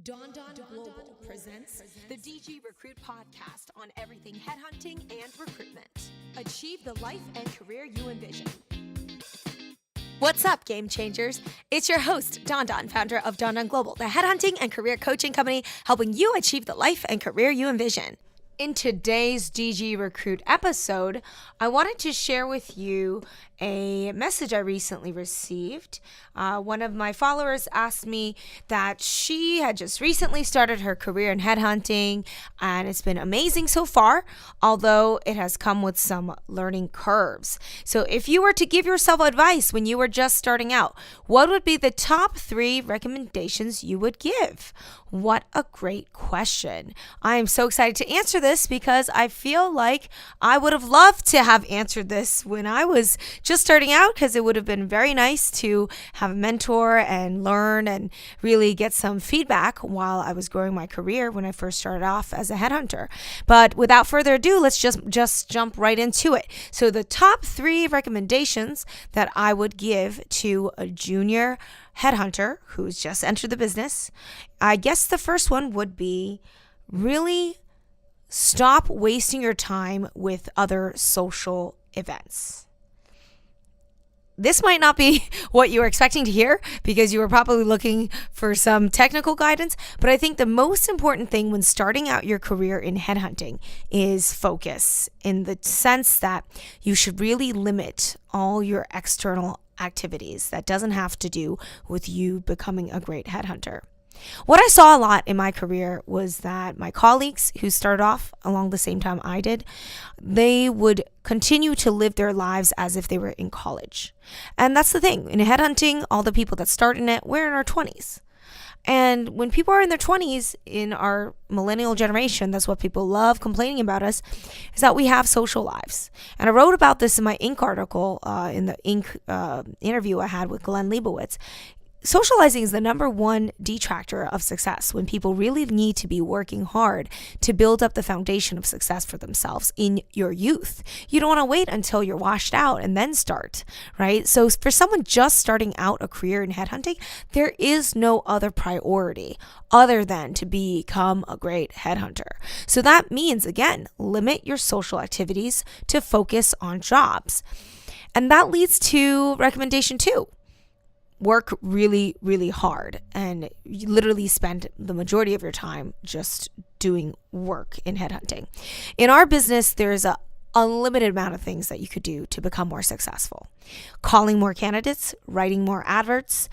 Don Global presents the DG Recruit podcast on everything headhunting and recruitment. Achieve the life and career you envision. What's up, game changers? It's your host, Don, founder of Don Global, the headhunting and career coaching company helping you achieve the life and career you envision. In today's DG Recruit episode, I wanted to share with you a message I recently received. One of my followers asked me that she had just recently started her career in headhunting, and it's been amazing so far, although it has come with some learning curves. So if you were to give yourself advice when you were just starting out, what would be the top 3 recommendations you would give? What a great question. I am so excited to answer this because I feel like I would have loved to have answered this when I was just starting out, because it would have been very nice to have a mentor and learn and really get some feedback while I was growing my career when I first started off as a headhunter. But without further ado, let's just jump right into it. So the top 3 recommendations that I would give to a junior headhunter who's just entered the business, I guess the first one would be really stop wasting your time with other social events. This might not be what you were expecting to hear because you were probably looking for some technical guidance, but I think the most important thing when starting out your career in headhunting is focus, in the sense that you should really limit all your external activities. That doesn't have to do with you becoming a great headhunter. What I saw a lot in my career was that my colleagues who started off along the same time I did, they would continue to live their lives as if they were in college. And that's the thing. In headhunting, all the people that start in it, we're in our 20s. And when people are in their 20s, in our millennial generation, that's what people love complaining about us, is that we have social lives. And I wrote about this in my Inc. article, in the Inc. Interview I had with Glenn Leibowitz. Socializing is the number 1 detractor of success when people really need to be working hard to build up the foundation of success for themselves in your youth. You don't want to wait until you're washed out and then start, right? So for someone just starting out a career in headhunting, there is no other priority other than to become a great headhunter. So that means, again, limit your social activities to focus on jobs. And that leads to recommendation 2. Work really, really hard, and you literally spend the majority of your time just doing work in headhunting. In our business, there's a unlimited amount of things that you could do to become more successful. Calling more candidates, writing more adverts,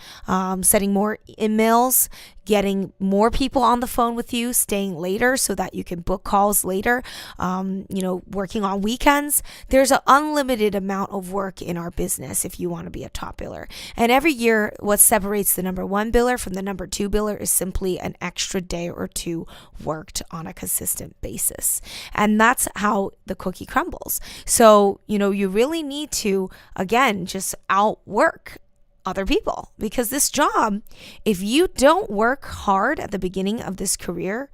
sending more emails, getting more people on the phone with you, staying later so that you can book calls later, working on weekends. There's an unlimited amount of work in our business if you want to be a top biller. And every year, what separates the number 1 biller from the number 2 biller is simply an extra day or 2 worked on a consistent basis. And that's how the cookie crumbles. So, you really need to, again, just outwork other people, because this job, if you don't work hard at the beginning of this career,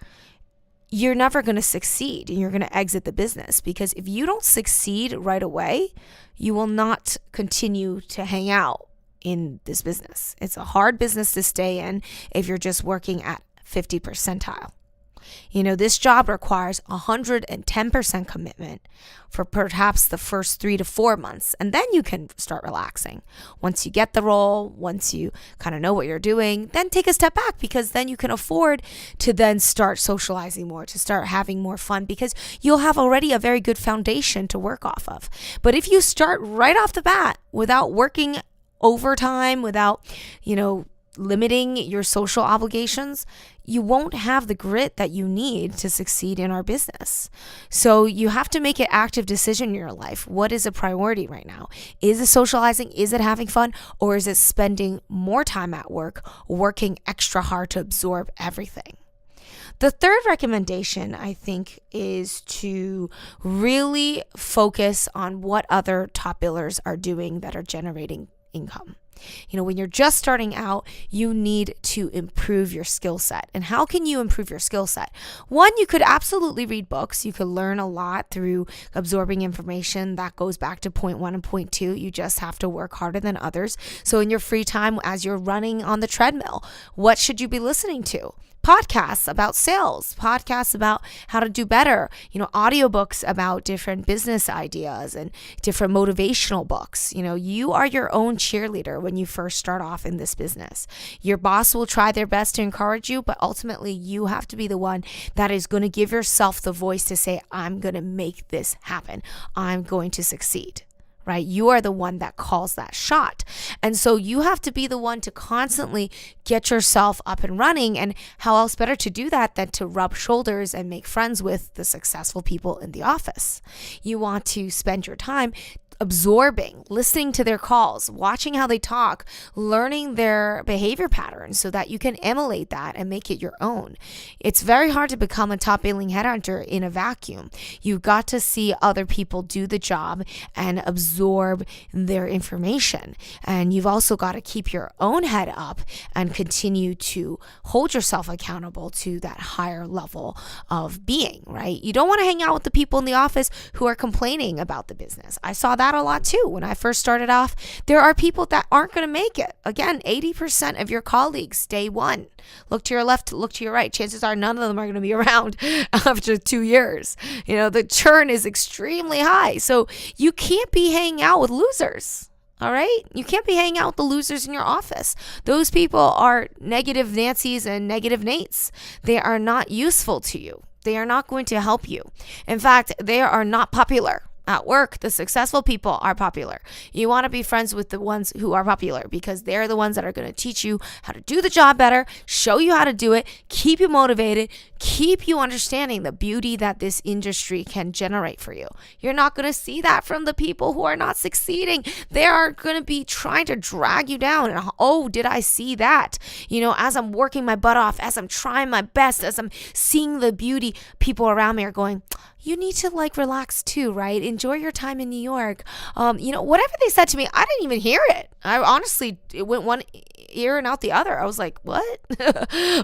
you're never going to succeed and you're going to exit the business. Because if you don't succeed right away, you will not continue to hang out in this business. It's a hard business to stay in if you're just working at 50 percentile. This job requires 110% commitment for perhaps the first 3 to 4 months, and then you can start relaxing. Once you get the role, once you kind of know what you're doing, then take a step back, because then you can afford to then start socializing more, to start having more fun, because you'll have already a very good foundation to work off of. But if you start right off the bat without working overtime, without, limiting your social obligations, you won't have the grit that you need to succeed in our business. So you have to make an active decision in your life. What is a priority right now? Is it socializing? Is it having fun? Or is it spending more time at work, working extra hard to absorb everything? The third recommendation, I think, is to really focus on what other top billers are doing that are generating income. When you're just starting out, you need to improve your skill set. And how can you improve your skill set? One, you could absolutely read books. You could learn a lot through absorbing information. That goes back to point 1 and point 2. You just have to work harder than others. So in your free time, as you're running on the treadmill, what should you be listening to? podcasts about sales, podcasts about how to do better, audiobooks about different business ideas and different motivational books. You are your own cheerleader when you first start off in this business. Your boss will try their best to encourage you, but ultimately you have to be the one that is going to give yourself the voice to say, I'm going to make this happen. I'm going to succeed. Right? You are the one that calls that shot. And so you have to be the one to constantly get yourself up and running. And how else better to do that than to rub shoulders and make friends with the successful people in the office? You want to spend your time absorbing, listening to their calls, watching how they talk, learning their behavior patterns so that you can emulate that and make it your own. It's very hard to become a top billing headhunter in a vacuum. You've got to see other people do the job and absorb their information. And you've also got to keep your own head up and continue to hold yourself accountable to that higher level of being, right? You don't want to hang out with the people in the office who are complaining about the business. I saw that a lot too. When I first started off, there are people that aren't going to make it. Again, 80% of your colleagues, day one, look to your left, look to your right. Chances are none of them are going to be around after 2 years. The churn is extremely high. So you can't be hanging out with losers. All right? You can't be hanging out with the losers in your office. Those people are negative Nancys and negative Nates. They are not useful to you. They are not going to help you. In fact, they are not popular. At work, the successful people are popular. You want to be friends with the ones who are popular because they're the ones that are going to teach you how to do the job better, show you how to do it, keep you motivated, keep you understanding the beauty that this industry can generate for you. You're not going to see that from the people who are not succeeding. They are going to be trying to drag you down. And oh, did I see that? As I'm working my butt off, as I'm trying my best, as I'm seeing the beauty, people around me are going, you need to relax too, right? Enjoy your time in New York. Whatever they said to me, I didn't even hear it. I honestly, it went one ear and out the other. I was like, what?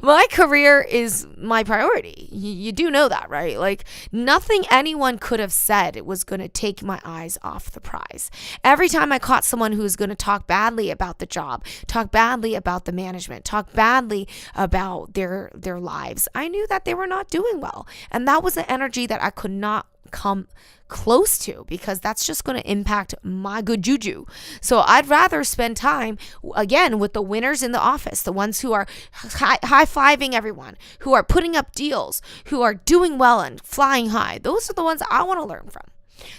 My career is my priority. You do know that, right? Nothing anyone could have said was going to take my eyes off the prize. Every time I caught someone who was going to talk badly about the job, talk badly about the management, talk badly about their lives, I knew that they were not doing well. And that was the energy that I could not come close to, because that's just going to impact my good juju. So I'd rather spend time again with the winners in the office, the ones who are high-fiving everyone, who are putting up deals, who are doing well and flying high. Those are the ones I want to learn from.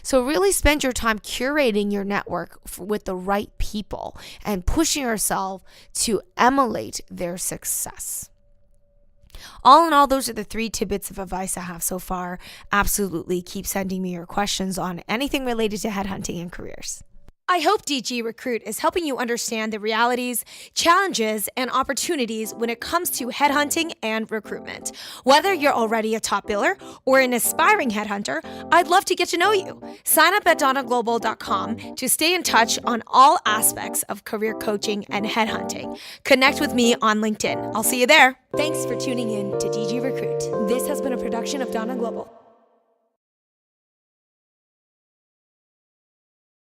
So really spend your time curating your network with the right people and pushing yourself to emulate their success. All in all, those are the 3 tidbits of advice I have so far. Absolutely keep sending me your questions on anything related to headhunting and careers. I hope DG Recruit is helping you understand the realities, challenges, and opportunities when it comes to headhunting and recruitment. Whether you're already a top biller or an aspiring headhunter, I'd love to get to know you. Sign up at donnaglobal.com to stay in touch on all aspects of career coaching and headhunting. Connect with me on LinkedIn. I'll see you there. Thanks for tuning in to DG Recruit. This has been a production of Donna Global.